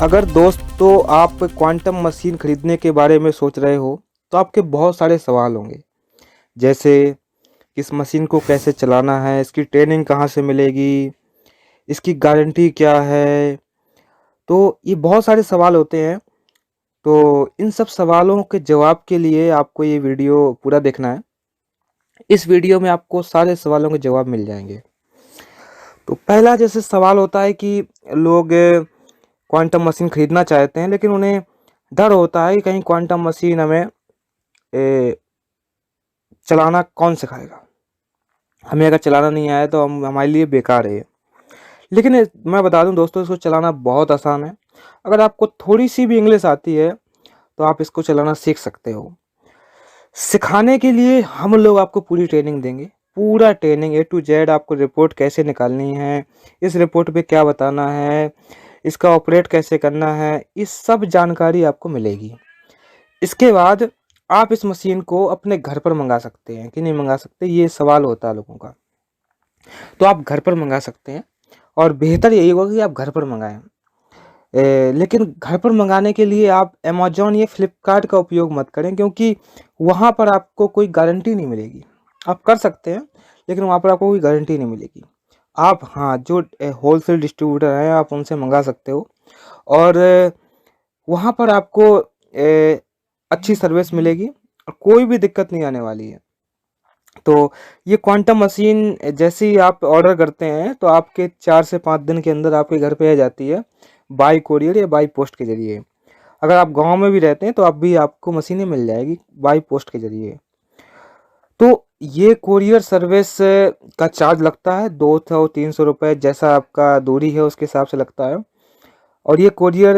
अगर दोस्तों आप क्वांटम मशीन खरीदने के बारे में सोच रहे हो तो आपके बहुत सारे सवाल होंगे। जैसे इस मशीन को कैसे चलाना है, इसकी ट्रेनिंग कहाँ से मिलेगी, इसकी गारंटी क्या है। तो ये बहुत सारे सवाल होते हैं। तो इन सब सवालों के जवाब के लिए आपको ये वीडियो पूरा देखना है। इस वीडियो में आपको सारे सवालों के जवाब मिल जाएंगे। तो पहला जैसे सवाल होता है कि लोग क्वांटम मशीन खरीदना चाहते हैं, लेकिन उन्हें डर होता है कि कहीं क्वांटम मशीन हमें चलाना कौन सिखाएगा। हमें अगर चलाना नहीं आया तो हम हमारे लिए बेकार है ये। लेकिन मैं बता दूं दोस्तों, इसको चलाना बहुत आसान है। अगर आपको थोड़ी सी भी इंग्लिश आती है तो आप इसको चलाना सीख सकते हो। सिखाने के लिए हम लोग आपको पूरी ट्रेनिंग देंगे। पूरा ट्रेनिंग A to Z, आपको रिपोर्ट कैसे निकालनी है, इस रिपोर्ट पे क्या बताना है, इसका ऑपरेट कैसे करना है, इस सब जानकारी आपको मिलेगी। इसके बाद आप इस मशीन को अपने घर पर मंगा सकते हैं कि नहीं मंगा सकते, ये सवाल होता है लोगों का। तो आप घर पर मंगा सकते हैं और बेहतर यही होगा कि आप घर पर मंगाएं। लेकिन घर पर मंगाने के लिए आप अमेज़न या फ्लिपकार्ट का उपयोग मत करें, क्योंकि वहाँ पर आपको कोई गारंटी नहीं मिलेगी। आप कर सकते हैं लेकिन वहाँ पर आपको कोई गारंटी नहीं मिलेगी। आप हाँ, जो होलसेल डिस्ट्रीब्यूटर हैं आप उनसे मंगा सकते हो और वहाँ पर आपको अच्छी सर्विस मिलेगी और कोई भी दिक्कत नहीं आने वाली है। तो ये क्वांटम मशीन जैसे ही आप ऑर्डर करते हैं तो आपके 4 से 5 दिन के अंदर आपके घर पे आ जाती है, बाई कोरियर या बाई पोस्ट के ज़रिए। अगर आप गाँव में भी रहते हैं तो अब भी आपको मशीनें मिल जाएगी बाई पोस्ट के ज़रिए। तो ये कोरियर सर्विस का चार्ज लगता है 200-300 रुपये, जैसा आपका दूरी है उसके हिसाब से लगता है। और ये कोरियर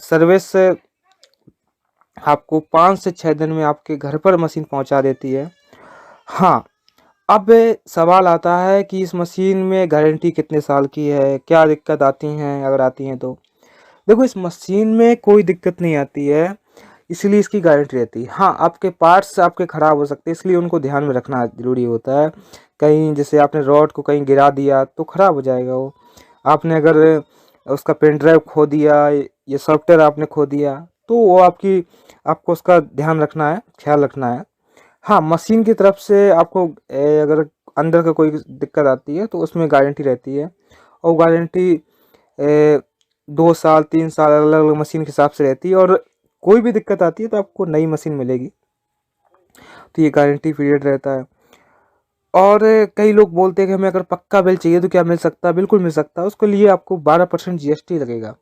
सर्विस आपको 5 से 6 दिन में आपके घर पर मशीन पहुंचा देती है। हाँ, अब सवाल आता है कि इस मशीन में गारंटी कितने साल की है, क्या दिक्कत आती हैं, अगर आती हैं तो। देखो, इस मशीन में कोई दिक्कत नहीं आती है, इसलिए इसकी गारंटी रहती है। हाँ, आपके पार्ट्स आपके ख़राब हो सकते हैं, इसलिए उनको ध्यान में रखना ज़रूरी होता है। कहीं जैसे आपने रॉड को कहीं गिरा दिया तो ख़राब हो जाएगा वो। आपने अगर उसका पेन ड्राइव खो दिया या सॉफ्टवेयर आपने खो दिया तो वो आपको उसका ध्यान रखना है, ख्याल रखना है। हाँ, मशीन की तरफ से आपको अगर अंदर का कोई दिक्कत आती है तो उसमें गारंटी रहती है और गारंटी 2 साल 3 साल अलग अलग मशीन के हिसाब से रहती है। और कोई भी दिक्कत आती है तो आपको नई मशीन मिलेगी। तो ये गारंटी पीरियड रहता है। और कई लोग बोलते हैं कि हमें अगर पक्का बिल चाहिए तो क्या मिल सकता है? बिल्कुल मिल सकता है। उसके लिए आपको 12% GST लगेगा।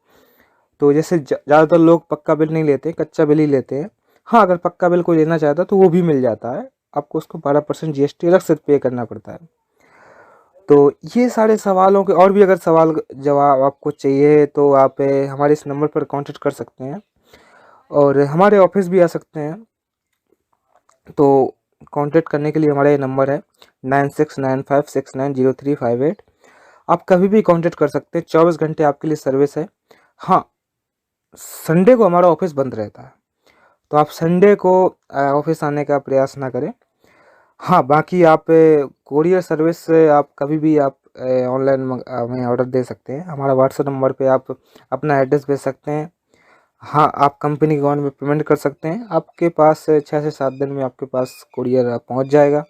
तो जैसे ज़्यादातर लोग पक्का बिल नहीं लेते, कच्चा बिल ही लेते हैं। हाँ, अगर पक्का बिल कोई लेना चाहता है तो वो भी मिल जाता है। आपको उसको 12% GST अलग से पे करना पड़ता है। तो ये सारे सवालों के और भी अगर सवाल जवाब आपको चाहिए तो आप हमारे इस नंबर पर कांटेक्ट कर सकते हैं और हमारे ऑफिस भी आ सकते हैं। तो कांटेक्ट करने के लिए हमारा ये नंबर है 9695690358। आप कभी भी कांटेक्ट कर सकते हैं, 24 घंटे आपके लिए सर्विस है। हाँ, संडे को हमारा ऑफिस बंद रहता है, तो आप संडे को ऑफिस आने का प्रयास ना करें। हाँ, बाकी आप कोरियर सर्विस से आप कभी भी आप ऑनलाइन हमें ऑर्डर दे सकते हैं। हमारा व्हाट्सएप नंबर पे आप अपना एड्रेस भेज सकते हैं। हाँ, आप कंपनी के अकाउंट में पेमेंट कर सकते हैं। आपके पास 6 से 7 दिन में आपके पास कोरियर पहुंच जाएगा।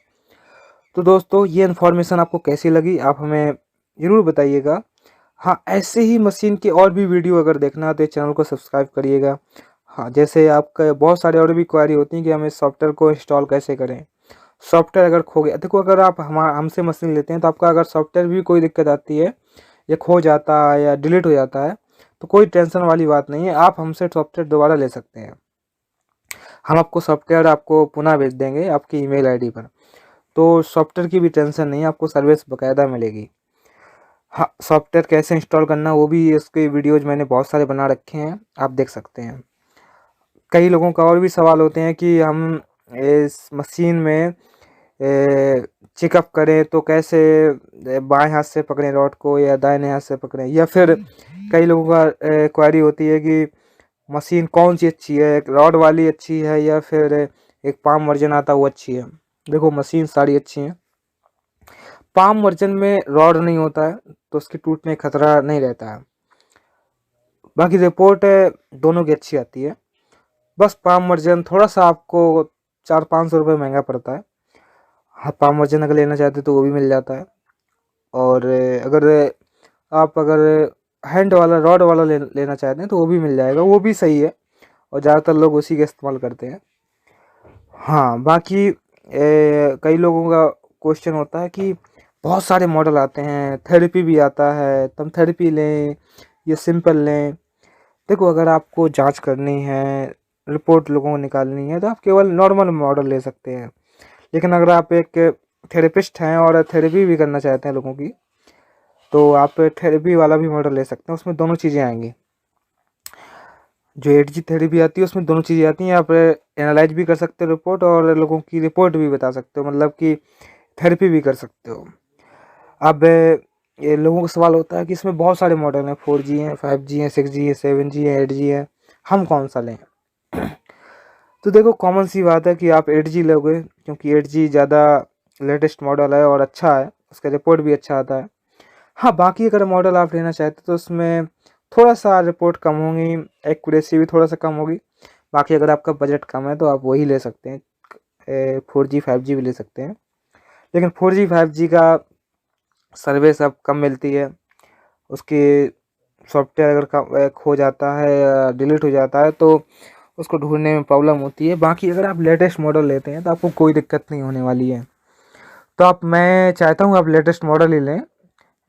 तो दोस्तों, ये इन्फॉर्मेशन आपको कैसी लगी आप हमें ज़रूर बताइएगा। हाँ, ऐसे ही मशीन की और भी वीडियो अगर देखना है तो चैनल को सब्सक्राइब करिएगा। हाँ, जैसे आपका बहुत सारे और भी क्वेरी होती हैं कि हमें सॉफ्टवेयर को इंस्टॉल कैसे करें। सॉफ्टवेयर अगर खो गया, देखो अगर आप हमसे मशीन लेते हैं तो आपका अगर सॉफ्टवेयर भी कोई दिक्कत आती है या खो जाता है या डिलीट हो जाता है तो कोई टेंशन वाली बात नहीं है। आप हमसे सॉफ्टवेयर दोबारा ले सकते हैं। हम आपको सॉफ्टवेयर आपको पुनः भेज देंगे आपकी ईमेल आईडी पर। तो सॉफ्टवेयर की भी टेंशन नहीं है, आपको सर्विस बाकायदा मिलेगी। हाँ, सॉफ्टवेयर कैसे इंस्टॉल करना वो भी इसके वीडियोज मैंने बहुत सारे बना रखे हैं, आप देख सकते हैं। कई लोगों का और भी सवाल होते हैं कि हम इस मशीन में चेकअप करें तो कैसे बाएं हाथ से पकड़ें रॉड को या दाहिने हाथ से पकड़ें, या फिर कई लोगों का क्वेरी होती है कि मशीन कौन सी अच्छी है, एक रॉड वाली अच्छी है या फिर एक पाम वर्जन आता है वो अच्छी है। देखो, मशीन सारी अच्छी हैं। पाम वर्जन में रॉड नहीं होता है तो उसके टूटने का खतरा नहीं रहता है। बाकी रिपोर्ट दोनों की अच्छी आती है। बस पाम वर्जन थोड़ा सा आपको 400-500 रुपये महंगा पड़ता है। हाँ, पाम वर्जन अगर लेना चाहते तो वो भी मिल जाता है। और अगर हैंड वाला रॉड वाला लेना चाहते हैं तो वो भी मिल जाएगा, वो भी सही है और ज़्यादातर लोग उसी का इस्तेमाल करते हैं। हाँ, बाकी कई लोगों का क्वेश्चन होता है कि बहुत सारे मॉडल आते हैं, थेरेपी भी आता है, तुम थेरेपी लें या सिंपल लें। देखो, अगर आपको जांच करनी है, रिपोर्ट लोगों को निकालनी है तो आप केवल नॉर्मल मॉडल ले सकते हैं। लेकिन अगर आप एक थेरेपिस्ट हैं और थेरेपी भी करना चाहते हैं लोगों की, तो आप थेरेपी वाला भी मॉडल ले सकते हैं। उसमें दोनों चीज़ें आएंगी। जो 8G थेरेपी आती है उसमें दोनों चीज़ें आती हैं। आप एनालाइज भी कर सकते हो रिपोर्ट और लोगों की रिपोर्ट भी बता सकते हो, मतलब कि थेरेपी भी कर सकते हो। अब ये लोगों को सवाल होता है कि इसमें बहुत सारे मॉडल हैं, 4G हैं, 5G हैं, 6G है, 7G है, 8G है, हम कौन सा लें? तो देखो, कॉमन सी बात है कि आप 8G लोगे, क्योंकि 8G ज़्यादा लेटेस्ट मॉडल है और अच्छा है, उसका रिपोर्ट भी अच्छा आता है। हाँ, बाकी अगर मॉडल आप लेना चाहते हो तो उसमें थोड़ा सा रिपोर्ट कम होगी, एक्यूरेसी भी थोड़ा सा कम होगी। बाकी अगर आपका बजट कम है तो आप वही ले सकते हैं, 4G 5G भी ले सकते हैं। लेकिन 4G 5G का सर्विस अब कम मिलती है, उसकी सॉफ्टवेयर अगर खो जाता है या डिलीट हो जाता है तो उसको ढूंढने में प्रॉब्लम होती है। बाकी अगर आप लेटेस्ट मॉडल लेते हैं तो आपको कोई दिक्कत नहीं होने वाली है। तो मैं चाहता हूँ आप लेटेस्ट मॉडल ही लें।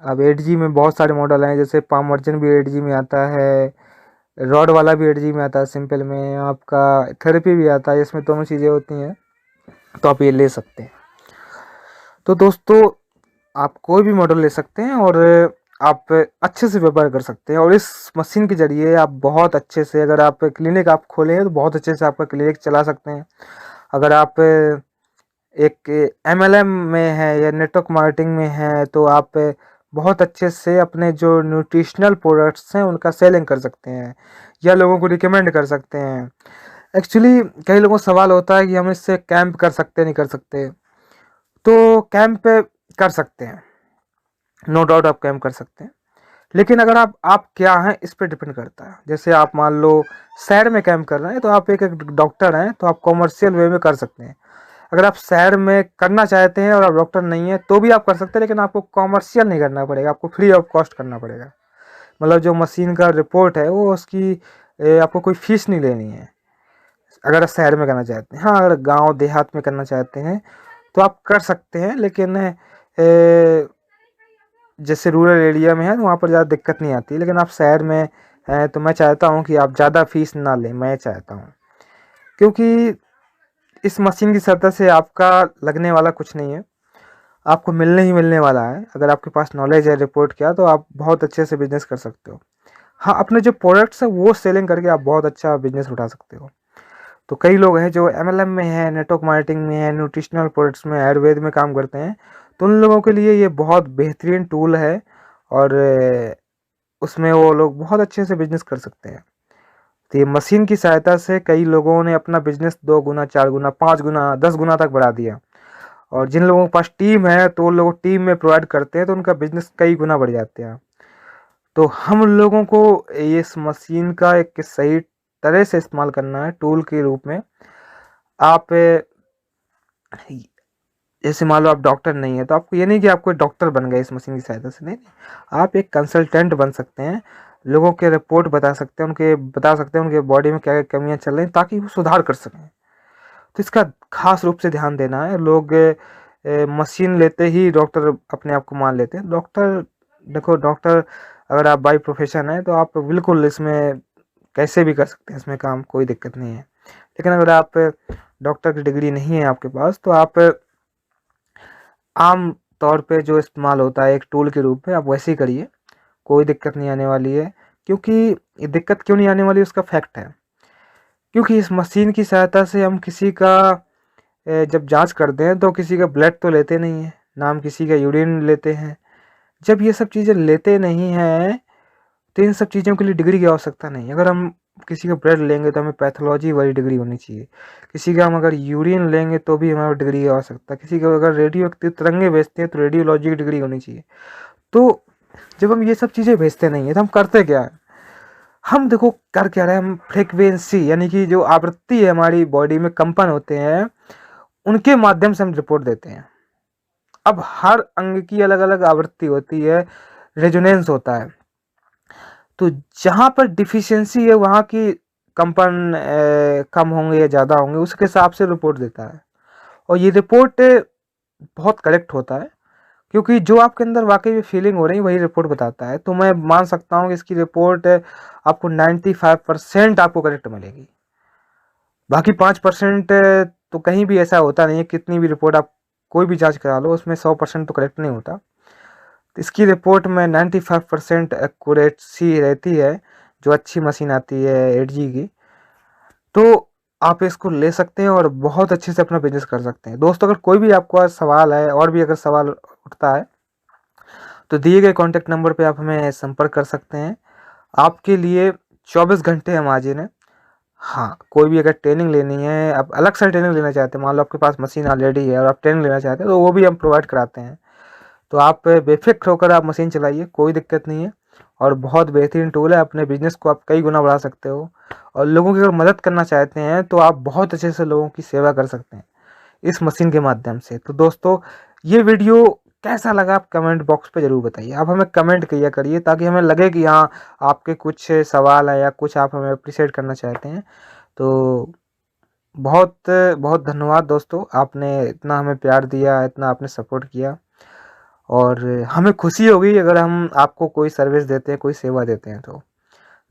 अब 8G में बहुत सारे मॉडल हैं, जैसे पाम वर्जन भी 8G में आता है, रॉड वाला भी 8G में आता है, सिंपल में आपका थेरेपी भी आता है, इसमें दोनों चीज़ें होती हैं, तो आप ये ले सकते हैं। तो दोस्तों, आप कोई भी मॉडल ले सकते हैं और आप अच्छे से व्यापार कर सकते हैं। और इस मशीन के जरिए आप बहुत अच्छे से, अगर आप क्लिनिक आप खोले हैं तो बहुत अच्छे से आपका क्लिनिक चला सकते हैं। अगर आप एक MLM में है या नेटवर्क मार्केटिंग में है तो आप बहुत अच्छे से अपने जो न्यूट्रिशनल प्रोडक्ट्स हैं उनका सेलिंग कर सकते हैं या लोगों को रिकमेंड कर सकते हैं। एक्चुअली कई लोगों को सवाल होता है कि हम इससे कैंप कर सकते नहीं कर सकते। तो कैंप कर सकते हैं, नो डाउट आप कैंप कर सकते हैं। लेकिन अगर आप क्या हैं इस पे डिपेंड करता है। जैसे आप मान लो शहर में कैंप कर रहे हैं तो आप एक डॉक्टर हैं तो आप कॉमर्शियल वे में कर सकते हैं। अगर आप शहर में करना चाहते हैं और आप डॉक्टर नहीं है तो भी आप कर सकते हैं, लेकिन आपको कॉमर्शियल नहीं करना पड़ेगा, आपको फ्री ऑफ कॉस्ट करना पड़ेगा। मतलब जो मशीन का रिपोर्ट है वो उसकी आपको कोई फीस नहीं लेनी है, अगर आप शहर में करना चाहते हैं। हाँ, अगर गांव देहात में करना चाहते हैं तो आप कर सकते हैं, लेकिन जैसे रूरल एरिया में है तो वहाँ पर ज़्यादा दिक्कत नहीं आती। लेकिन आप शहर में हैं तो मैं चाहता हूँ कि आप ज़्यादा फीस ना लें, मैं चाहता हूँ, क्योंकि इस मशीन की सहायता से आपका लगने वाला कुछ नहीं है, आपको मिलने ही मिलने वाला है। अगर आपके पास नॉलेज है रिपोर्ट क्या तो आप बहुत अच्छे से बिजनेस कर सकते हो। हाँ, अपने जो प्रोडक्ट्स है वो सेलिंग करके आप बहुत अच्छा बिजनेस उठा सकते हो। तो कई लोग हैं जो MLM में है, नेटवर्क मार्केटिंग में है, न्यूट्रिशनल प्रोडक्ट्स में, आयुर्वेद में काम करते हैं, तो उन लोगों के लिए ये बहुत बेहतरीन टूल है और उसमें वो लोग बहुत अच्छे से बिजनेस कर सकते हैं। तो ये मशीन की सहायता से कई लोगों ने अपना बिजनेस 2 गुना, 4 गुना, 5 गुना, 10 गुना तक बढ़ा दिया। और जिन लोगों के पास टीम है तो वो लोग टीम में प्रोवाइड करते हैं तो उनका बिजनेस कई गुना बढ़ जाते हैं। तो हम लोगों को इस मशीन का एक सही तरह से इस्तेमाल करना है टूल के रूप में। आप जैसे मान लो आप डॉक्टर नहीं है तो आपको ये नहीं कि आप कोई डॉक्टर बन गए इस मशीन की सहायता से, नहीं, आप एक कंसल्टेंट बन सकते हैं। लोगों के रिपोर्ट बता सकते हैं, उनके बॉडी में क्या क्या कमियां चल रही हैं ताकि वो सुधार कर सकें। तो इसका खास रूप से ध्यान देना है। लोग मशीन लेते ही डॉक्टर अपने आप को मान लेते हैं। डॉक्टर, देखो, डॉक्टर अगर आप बाई प्रोफेशन है तो आप बिल्कुल इसमें कैसे भी कर सकते हैं, इसमें काम कोई दिक्कत नहीं है। लेकिन अगर आप डॉक्टर की डिग्री नहीं है आपके पास तो आप आम तौर पे जो इस्तेमाल होता है एक टूल के रूप में, आप वैसे ही करिए, कोई दिक्कत नहीं आने वाली है। क्योंकि ये दिक्कत क्यों नहीं आने वाली उसका फैक्ट है, क्योंकि इस मशीन की सहायता से हम किसी का जब जांच करते हैं तो किसी का ब्लड तो लेते नहीं है, ना हम किसी का यूरिन लेते हैं। जब ये सब चीज़ें लेते नहीं हैं तो इन सब चीज़ों के लिए डिग्री की आवश्यकता नहीं है। अगर हम किसी का ब्लड लेंगे तो हमें पैथोलॉजी वाली डिग्री होनी चाहिए। किसी का हम अगर यूरिन लेंगे तो भी हमें डिग्री की आवश्यकता है। किसी को अगर रेडियो एक्टिव तरंगे भेजते हैं तो रेडियोलॉजी की डिग्री होनी चाहिए। तो जब हम ये सब चीज़ें भेजते नहीं है तो हम करते क्या है, हम देखो कर क्या रहे हैं, हम फ्रीक्वेंसी यानी कि जो आवृत्ति है हमारी बॉडी में कंपन होते हैं, उनके माध्यम से हम रिपोर्ट देते हैं। अब हर अंग की अलग अलग आवृत्ति होती है, रेजोनेंस होता है, तो जहाँ पर डिफिशियंसी है वहाँ की कंपन कम होंगे या ज़्यादा होंगे, उसके हिसाब से रिपोर्ट देता है। और ये रिपोर्ट बहुत करेक्ट होता है, क्योंकि जो आपके अंदर वाकई में फीलिंग हो रही है वही रिपोर्ट बताता है। तो मैं मान सकता हूँ कि इसकी रिपोर्ट आपको 95% आपको करेक्ट मिलेगी। बाकी 5% तो कहीं भी ऐसा होता नहीं है, कितनी भी रिपोर्ट आप कोई भी जांच करा लो उसमें 100% तो करेक्ट नहीं होता। तो इसकी रिपोर्ट में 95% एक्यूरेसी रहती है, जो अच्छी मशीन आती है 8G की। तो आप इसको ले सकते हैं और बहुत अच्छे से अपना बिजनेस कर सकते हैं। दोस्तों, अगर कोई भी आपको सवाल है और भी अगर सवाल उठता है तो दिए गए कॉन्टैक्ट नंबर पे आप हमें संपर्क कर सकते हैं। आपके लिए 24 घंटे हम हाजिर हैं। हाँ, कोई भी अगर ट्रेनिंग लेनी है, आप अलग से ट्रेनिंग लेना चाहते हैं, मान लो आपके पास मशीन ऑलरेडी है और आप ट्रेनिंग लेना चाहते हैं, तो वो भी हम प्रोवाइड कराते हैं। तो आप बेफिक्र होकर आप मशीन चलाइए, कोई दिक्कत नहीं है। और बहुत बेहतरीन टूल है, अपने बिजनेस को आप कई गुना बढ़ा सकते हो। और लोगों की अगर मदद करना चाहते हैं तो आप बहुत अच्छे से लोगों की सेवा कर सकते हैं इस मशीन के माध्यम से। तो दोस्तों, ये वीडियो कैसा लगा आप कमेंट बॉक्स पे ज़रूर बताइए। आप हमें कमेंट किया करिए ताकि हमें लगे कि हाँ, आपके कुछ सवाल है या कुछ आप हमें अप्रिशिएट करना चाहते हैं। तो बहुत बहुत धन्यवाद दोस्तों, आपने इतना हमें प्यार दिया, इतना आपने सपोर्ट किया। और हमें खुशी होगी अगर हम आपको कोई सर्विस देते हैं, कोई सेवा देते हैं। तो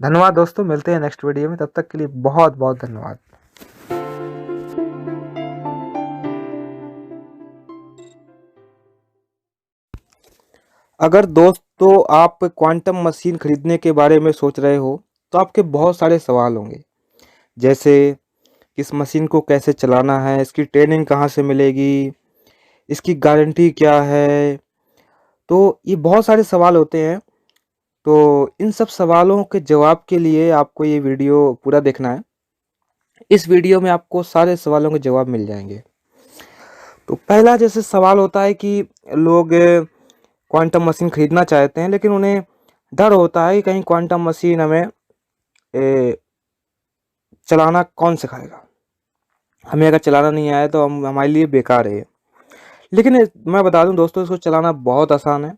धन्यवाद दोस्तों, मिलते हैं नेक्स्ट वीडियो में, तब तक के लिए बहुत बहुत धन्यवाद। अगर दोस्तों आप क्वांटम मशीन खरीदने के बारे में सोच रहे हो तो आपके बहुत सारे सवाल होंगे, जैसे इस मशीन को कैसे चलाना है, इसकी ट्रेनिंग कहाँ से मिलेगी, इसकी गारंटी क्या है। तो ये बहुत सारे सवाल होते हैं। तो इन सब सवालों के जवाब के लिए आपको ये वीडियो पूरा देखना है। इस वीडियो में आपको सारे सवालों के जवाब मिल जाएंगे। तो पहला जैसे सवाल होता है कि लोग क्वांटम मशीन खरीदना चाहते हैं, लेकिन उन्हें डर होता है कि कहीं क्वांटम मशीन हमें चलाना कौन सिखाएगा, हमें अगर चलाना नहीं आया तो हम हमारे लिए बेकार है। लेकिन मैं बता दूं दोस्तों, इसको चलाना बहुत आसान है।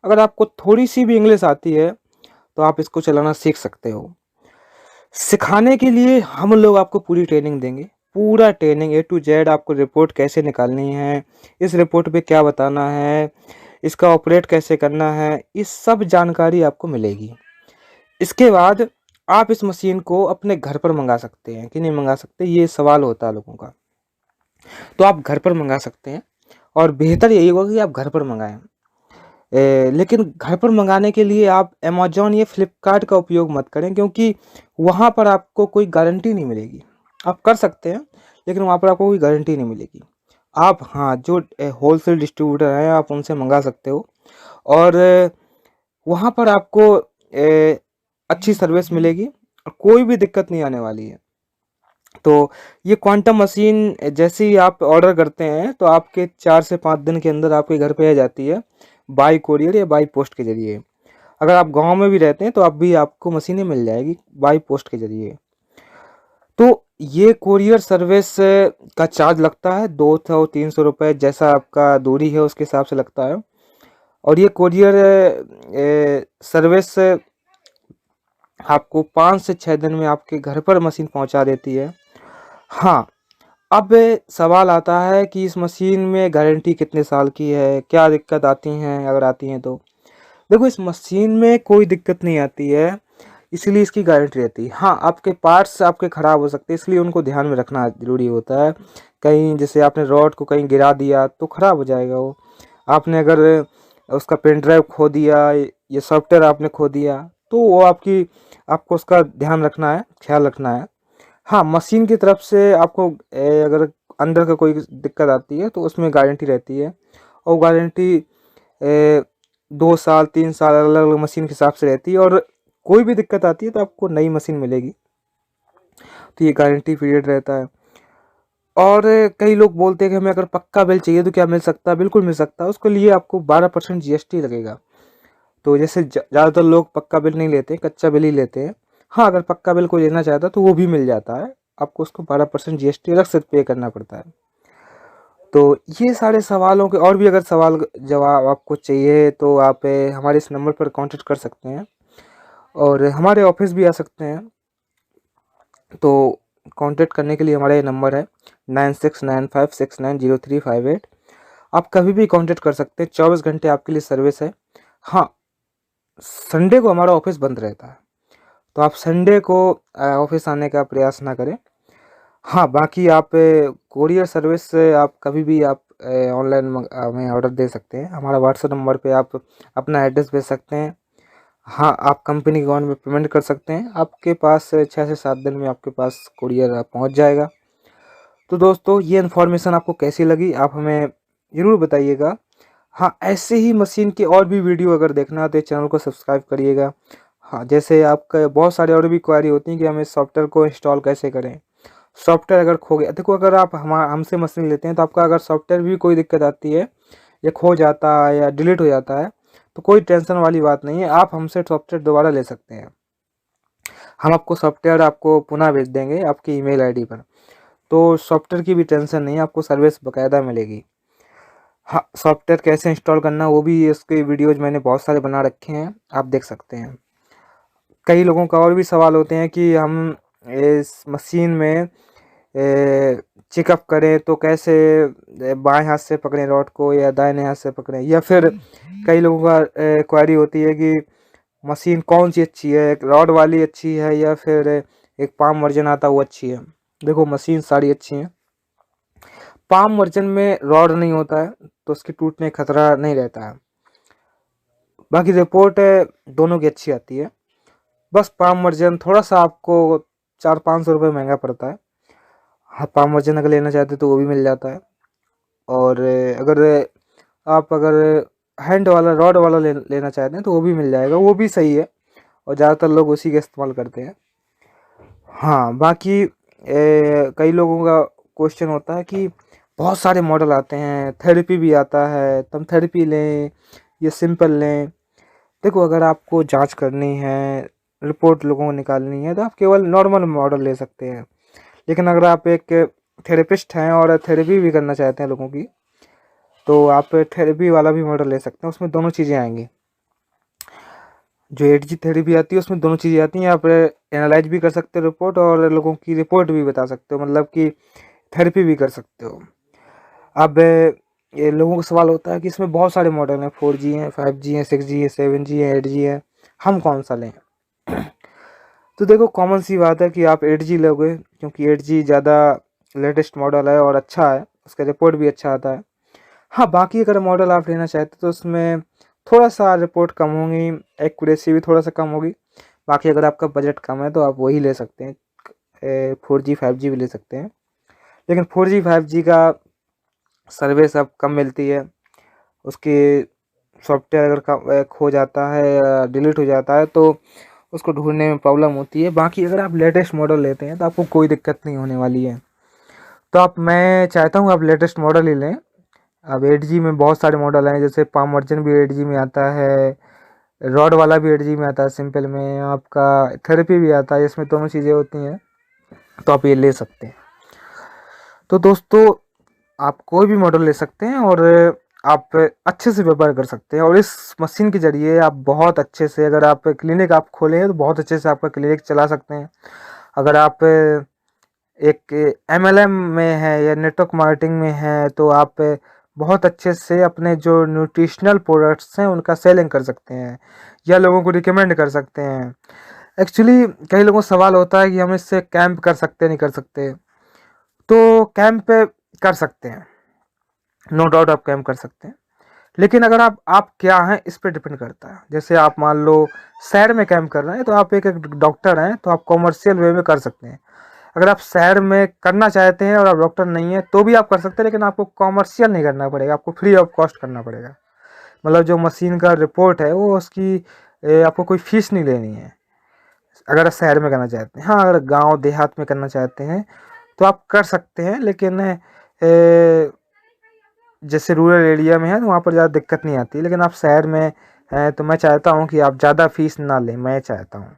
अगर आपको थोड़ी सी भी इंग्लिश आती है तो आप इसको चलाना सीख सकते हो। सिखाने के लिए हम लोग आपको पूरी ट्रेनिंग देंगे, पूरा ट्रेनिंग A to Z। आपको रिपोर्ट कैसे निकालनी है, इस रिपोर्ट पे क्या बताना है, इसका ऑपरेट कैसे करना है, इस सब जानकारी आपको मिलेगी। इसके बाद आप इस मशीन को अपने घर पर मंगा सकते हैं कि नहीं मंगा सकते, ये सवाल होता है लोगों का। तो आप घर पर मंगा सकते हैं और बेहतर यही होगा कि आप घर पर मंगाएं। लेकिन घर पर मंगाने के लिए आप अमेज़न या फ्लिपकार्ट का उपयोग मत करें, क्योंकि वहाँ पर आपको कोई गारंटी नहीं मिलेगी। आप कर सकते हैं लेकिन वहाँ पर आपको कोई गारंटी नहीं मिलेगी। आप हाँ, जो होलसेल डिस्ट्रीब्यूटर हैं आप उनसे मंगा सकते हो और वहाँ पर आपको अच्छी सर्विस मिलेगी और कोई भी दिक्कत नहीं आने वाली है। तो ये क्वांटम मशीन जैसे ही आप ऑर्डर करते हैं तो आपके 4 से 5 दिन के अंदर आपके घर पे आ जाती है, बाई कोरियर या बाई पोस्ट के जरिए। अगर आप गांव में भी रहते हैं तो अब भी आपको मशीनें मिल जाएगी बाई पोस्ट के जरिए। तो ये कोरियर सर्विस का चार्ज लगता है 200-300 रुपये, जैसा आपका दूरी है उसके हिसाब से लगता है। और ये कोरियर सर्विस आपको 5 से 6 दिन में आपके घर पर मशीन पहुंचा देती है। हाँ, अब सवाल आता है कि इस मशीन में गारंटी कितने साल की है, क्या दिक्कत आती हैं, अगर आती हैं तो। देखो, इस मशीन में कोई दिक्कत नहीं आती है, इसलिए इसकी गारंटी रहती है। हाँ, आपके पार्ट्स आपके ख़राब हो सकते हैं, इसलिए उनको ध्यान में रखना ज़रूरी होता है। कहीं जैसे आपने रॉड को कहीं गिरा दिया तो ख़राब हो जाएगा वो। आपने अगर उसका पेन ड्राइव खो दिया या सॉफ्टवेयर आपने खो दिया तो वो आपको उसका ध्यान रखना है, ख्याल रखना है। हाँ, मशीन की तरफ से आपको अगर अंदर का कोई दिक्कत आती है तो उसमें गारंटी रहती है, और गारंटी 2 साल 3 साल अलग अलग मशीन के हिसाब से रहती है। और कोई भी दिक्कत आती है तो आपको नई मशीन मिलेगी। तो ये गारंटी पीरियड रहता है। और कई लोग बोलते हैं कि हमें अगर पक्का बिल चाहिए तो क्या मिल सकता है? बिल्कुल मिल सकता है। उसके लिए आपको 12% GST लगेगा। तो जैसे ज़्यादातर लोग पक्का बिल नहीं लेते, कच्चा बिल ही लेते हैं। हाँ, अगर पक्का बिल कोई लेना चाहता है तो वो भी मिल जाता है, आपको उसको 12% जीएसटी अलग से पे करना पड़ता है। तो ये सारे सवालों के और भी अगर सवाल जवाब आपको चाहिए तो आप हमारे इस नंबर पर कांटेक्ट कर सकते हैं और हमारे ऑफिस भी आ सकते हैं। तो कांटेक्ट करने के लिए हमारा ये नंबर है 9695690358। आप कभी भी कांटेक्ट कर सकते हैं, 24 घंटे आपके लिए सर्विस है। हाँ, संडे को हमारा ऑफिस बंद रहता है, तो आप संडे को ऑफिस आने का प्रयास ना करें। हाँ, बाकी आप कोरियर सर्विस से आप कभी भी आप ऑनलाइन हमें ऑर्डर दे सकते हैं। हमारा व्हाट्सएप नंबर पे आप अपना एड्रेस भेज सकते हैं। हाँ, आप कंपनी के अकाउंट में पेमेंट कर सकते हैं, आपके पास 6 से 7 दिन में आपके पास कोरियर पहुंच जाएगा। तो दोस्तों, ये इन्फॉर्मेशन आपको कैसी लगी आप हमें ज़रूर बताइएगा। हाँ, ऐसे ही मशीन की और भी वीडियो अगर देखना है तो चैनल को सब्सक्राइब करिएगा। हाँ, जैसे आपका बहुत सारे और भी क्वेरी होती हैं कि हमें सॉफ्टवेयर को इंस्टॉल कैसे करें। सॉफ्टवेयर अगर खो गया, देखो अगर आप हमसे मशीन लेते हैं तो आपका अगर सॉफ्टवेयर भी कोई दिक्कत आती है या खो जाता है या डिलीट हो जाता है तो कोई टेंशन वाली बात नहीं है, आप हमसे सॉफ्टवेयर दोबारा ले सकते हैं। हम आपको सॉफ्टवेयर आपको पुनः भेज देंगे आपकी ईमेल आईडी पर। तो सॉफ्टवेयर की भी टेंशन नहीं है, आपको सर्विस बाकायदा मिलेगी। हाँ, सॉफ्टवेयर कैसे इंस्टॉल करना वो भी इसके वीडियोज मैंने बहुत सारे बना रखे हैं, आप देख सकते हैं। कई लोगों का और भी सवाल होते हैं कि हम इस मशीन में चेकअप करें तो कैसे बाएं हाथ से पकड़ें रॉड को या दाहिने हाथ से पकड़ें, या फिर कई लोगों का क्वेरी होती है कि मशीन कौन सी अच्छी है, एक रॉड वाली अच्छी है या फिर एक पाम वर्जन आता है वो अच्छी है। देखो, मशीन सारी अच्छी हैं। पाम वर्जन में रॉड नहीं होता है तो उसके टूटने का खतरा नहीं रहता है। बाकी रिपोर्ट दोनों की अच्छी आती है। बस पाम वर्जन थोड़ा सा आपको 400-500 रुपये महंगा पड़ता है। हाँ, पाम वर्जन अगर लेना चाहते तो वो भी मिल जाता है। और अगर हैंड वाला रॉड वाला लेना चाहते हैं तो वो भी मिल जाएगा, वो भी सही है और ज़्यादातर लोग उसी का इस्तेमाल करते हैं। हाँ, बाकी कई लोगों का क्वेश्चन होता है कि बहुत सारे मॉडल आते हैं, थेरेपी भी आता है, तुम थेरेपी लें या सिंपल लें। देखो, अगर आपको जांच करनी है, रिपोर्ट लोगों को निकालनी है तो आप केवल नॉर्मल मॉडल ले सकते हैं। लेकिन अगर आप एक थेरेपिस्ट हैं और थेरेपी भी करना चाहते हैं लोगों की तो आप थेरेपी वाला भी मॉडल ले सकते हैं, उसमें दोनों चीज़ें आएंगी। जो 8G थेरेपी आती है उसमें दोनों चीज़ें आती हैं, आप एनालाइज भी कर सकते हो रिपोर्ट और लोगों की रिपोर्ट भी बता सकते हो, मतलब कि थेरेपी भी कर सकते हो। अब ये लोगों को सवाल होता है कि इसमें बहुत सारे मॉडल हैं, 4G हैं, 5G हैं, 6G है, 7G है, 8G है, हम कौन सा लें। तो देखो, कॉमन सी बात है कि आप 8G लोगे क्योंकि 8G ज़्यादा लेटेस्ट मॉडल है और अच्छा है, उसका रिपोर्ट भी अच्छा आता है। हाँ, बाकी अगर मॉडल आप लेना चाहते तो उसमें थोड़ा सा रिपोर्ट कम होगी, एक्यूरेसी भी थोड़ा सा कम होगी। बाकी अगर आपका बजट कम है तो आप वही ले सकते हैं, 4G 5G भी ले सकते हैं। लेकिन 4G 5G का सर्विस अब कम मिलती है, उसके सॉफ्टवेयर अगर खो जाता है या डिलीट हो जाता है तो उसको ढूंढने में प्रॉब्लम होती है। बाकी अगर आप लेटेस्ट मॉडल लेते हैं तो आपको कोई दिक्कत नहीं होने वाली है। तो मैं चाहता हूँ आप लेटेस्ट मॉडल ही लें। अब 8G में बहुत सारे मॉडल हैं, जैसे पाम वर्जन भी 8G में आता है, रॉड वाला भी 8G में आता है, सिंपल में आपका थेरेपी भी आता है, इसमें दोनों चीज़ें होती हैं, तो आप ये ले सकते हैं। तो दोस्तों, आप कोई भी मॉडल ले सकते हैं और आप अच्छे से व्यापार कर सकते हैं और इस मशीन के ज़रिए आप बहुत अच्छे से, अगर आप क्लिनिक आप खोले हैं तो बहुत अच्छे से आपका क्लिनिक चला सकते हैं। अगर आप एक MLM में है या नेटवर्क मार्केटिंग में है तो आप बहुत अच्छे से अपने जो न्यूट्रिशनल प्रोडक्ट्स हैं उनका सेलिंग कर सकते हैं या लोगों को रिकमेंड कर सकते हैं। एक्चुअली कई लोगों को सवाल होता है कि हम इससे कैंप कर सकते नहीं कर सकते, तो कैंप कर सकते हैं, नो डाउट आप कैंप कर सकते हैं। लेकिन अगर आप क्या हैं इस पर डिपेंड करता है। जैसे आप मान लो शहर में कैंप कर रहे हैं तो आप एक डॉक्टर हैं तो आप कॉमर्शियल वे में कर सकते हैं। अगर आप शहर में करना चाहते हैं और आप डॉक्टर नहीं है तो भी आप कर सकते हैं, लेकिन आपको कॉमर्शियल नहीं करना पड़ेगा, आपको फ्री ऑफ कॉस्ट करना पड़ेगा। मतलब जो मशीन का रिपोर्ट है वो उसकी आपको कोई फीस नहीं लेनी है अगर आप शहर में करना चाहते हैं। हाँ, अगर गांव देहात में करना चाहते हैं तो आप कर सकते हैं, लेकिन जैसे रूरल एरिया में है तो वहाँ पर ज़्यादा दिक्कत नहीं आती। लेकिन आप शहर में हैं तो मैं चाहता हूँ कि आप ज़्यादा फीस ना लें, मैं चाहता हूँ।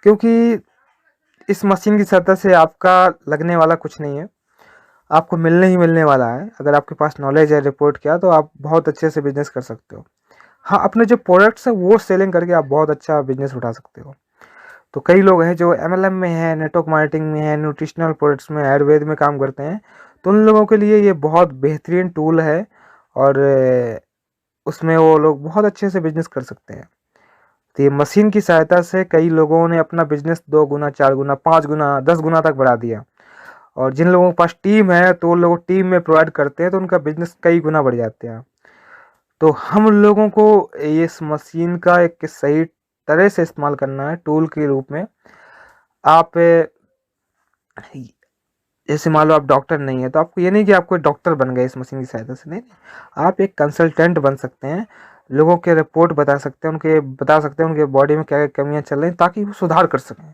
क्योंकि इस मशीन की सहायता से आपका लगने वाला कुछ नहीं है, आपको मिलने ही मिलने वाला है। अगर आपके पास नॉलेज है रिपोर्ट क्या, तो आप बहुत अच्छे से बिजनेस कर सकते हो। हाँ, अपने जो प्रोडक्ट्स है वो सेलिंग करके आप बहुत अच्छा बिजनेस उठा सकते हो। तो कई लोग हैं जो एमएलएम में है, नेटवर्क मार्केटिंग में है, न्यूट्रिशनल प्रोडक्ट्स में, आयुर्वेद में काम करते हैं, तो उन लोगों के लिए ये बहुत बेहतरीन टूल है और उसमें वो लोग बहुत अच्छे से बिजनेस कर सकते हैं। तो ये मशीन की सहायता से कई लोगों ने अपना बिजनेस 2 गुना, 4 गुना, 5 गुना, 10 गुना तक बढ़ा दिया। और जिन लोगों के पास टीम है तो वो लोग टीम में प्रोवाइड करते हैं, तो उनका बिजनेस कई गुना बढ़ जाते हैं। तो हम लोगों को ये इस मशीन का एक सही तरह से इस्तेमाल करना है टूल के रूप में। आप जैसे मान लो आप डॉक्टर नहीं है, तो आपको ये नहीं कि आप कोई डॉक्टर बन गए इस मशीन की सहायता से, नहीं, आप एक कंसल्टेंट बन सकते हैं। लोगों के रिपोर्ट बता सकते हैं, उनके बॉडी में क्या क्या कमियां चल रही हैं, ताकि वो सुधार कर सकें।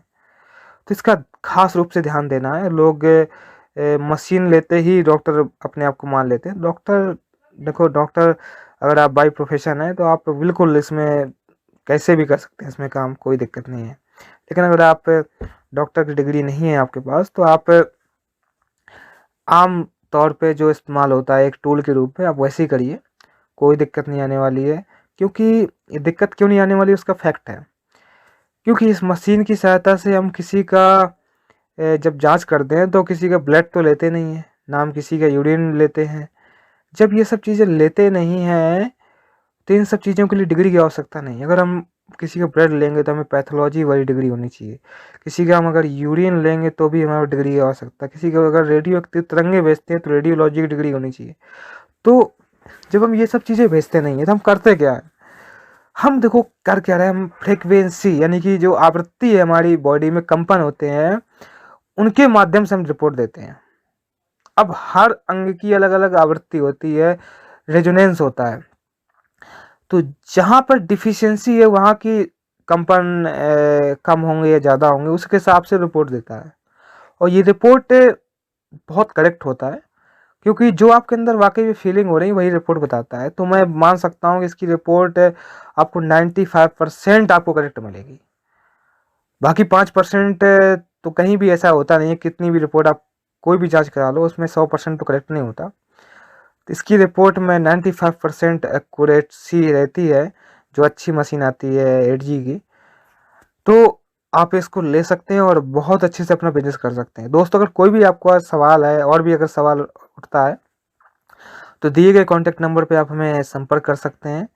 तो इसका खास रूप से ध्यान देना है। लोग मशीन लेते ही डॉक्टर अपने आप को मान लेते हैं। डॉक्टर, देखो डॉक्टर अगर आप बाई प्रोफेशन है तो आप बिल्कुल इसमें कैसे भी कर सकते हैं, इसमें काम कोई दिक्कत नहीं है। लेकिन अगर आप डॉक्टर की डिग्री नहीं है आपके पास, तो आप आम तौर पे जो इस्तेमाल होता है एक टूल के रूप में, आप वैसे ही करिए, कोई दिक्कत नहीं आने वाली है। क्योंकि ये दिक्कत क्यों नहीं आने वाली, उसका फैक्ट है। क्योंकि इस मशीन की सहायता से हम किसी का जब जांच करते हैं तो किसी का ब्लड तो लेते नहीं है, ना हम किसी का यूरिन लेते हैं। जब ये सब चीज़ें लेते नहीं हैं, तो इन सब चीज़ों के लिए डिग्री की आवश्यकता नहीं है। अगर हम किसी का ब्लड लेंगे तो हमें पैथोलॉजी वाली डिग्री होनी चाहिए। किसी का हम अगर यूरिन लेंगे तो भी हमारे डिग्री की आवश्यकता है। किसी को अगर रेडियो एक्टिव तरंगे भेजते हैं तो रेडियोलॉजी की डिग्री होनी चाहिए। तो जब हम ये सब चीज़ें भेजते नहीं है, तो हम करते क्या है, हम देखो कर क्या रहे हैं, हम फ्रिक्वेंसी यानी कि जो आवृत्ति है हमारी बॉडी में कंपन होते हैं, उनके माध्यम से हम रिपोर्ट देते हैं। अब हर अंग की अलग अलग आवृत्ति होती है, रेजोनेंस होता है। तो जहाँ पर डिफिशियंसी है वहाँ की कंपन कम होंगे या ज़्यादा होंगे, उसके हिसाब से रिपोर्ट देता है। और ये रिपोर्ट बहुत करेक्ट होता है, क्योंकि जो आपके अंदर वाकई में फीलिंग हो रही है वही रिपोर्ट बताता है। तो मैं मान सकता हूँ कि इसकी रिपोर्ट आपको 95% आपको करेक्ट मिलेगी। बाकी 5% तो कहीं भी ऐसा होता नहीं है, कितनी भी रिपोर्ट आप कोई भी जांच करा लो उसमें 100% तो करेक्ट नहीं होता। तो इसकी रिपोर्ट में 95% एक्यूरेसी रहती है, जो अच्छी मशीन आती है 8G की। तो आप इसको ले सकते हैं और बहुत अच्छे से अपना बिजनेस कर सकते हैं। दोस्तों, अगर कोई भी आपको सवाल है और भी अगर सवाल उठता है, तो दिए गए कॉन्टैक्ट नंबर पे आप हमें संपर्क कर सकते हैं।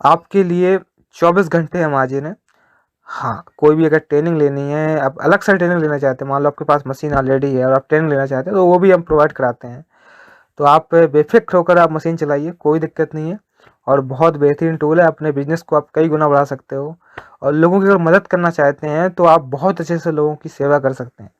आपके लिए 24 घंटे हम हाजिर हैं। हाँ, कोई भी अगर ट्रेनिंग लेनी है, आप अलग से ट्रेनिंग लेना चाहते हैं, मान लो आपके पास मशीन ऑलरेडी है और आप ट्रेनिंग लेना चाहते हैं, तो वो भी हम प्रोवाइड कराते हैं। तो आप बेफिक्र होकर आप मशीन चलाइए, कोई दिक्कत नहीं है। और बहुत बेहतरीन टूल है, अपने बिजनेस को आप कई गुना बढ़ा सकते हो। और लोगों की अगर मदद करना चाहते हैं तो आप बहुत अच्छे से लोगों की सेवा कर सकते हैं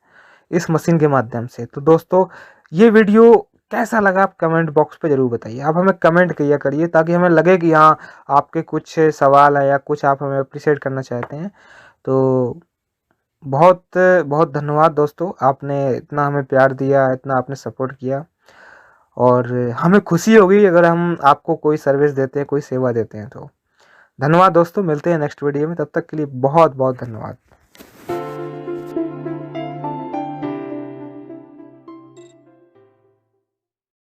इस मशीन के माध्यम से। तो दोस्तों, ये वीडियो कैसा लगा आप कमेंट बॉक्स पे ज़रूर बताइए। आप हमें कमेंट किया करिए ताकि हमें लगे कि हाँ, आपके कुछ सवाल है या कुछ आप हमें अप्रिशिएट करना चाहते हैं। तो बहुत बहुत धन्यवाद दोस्तों, आपने इतना हमें प्यार दिया, इतना आपने सपोर्ट किया। और हमें खुशी होगी अगर हम आपको कोई सर्विस देते हैं, कोई सेवा देते हैं। तो धन्यवाद दोस्तों, मिलते हैं नेक्स्ट वीडियो में, तब तक के लिए बहुत बहुत धन्यवाद।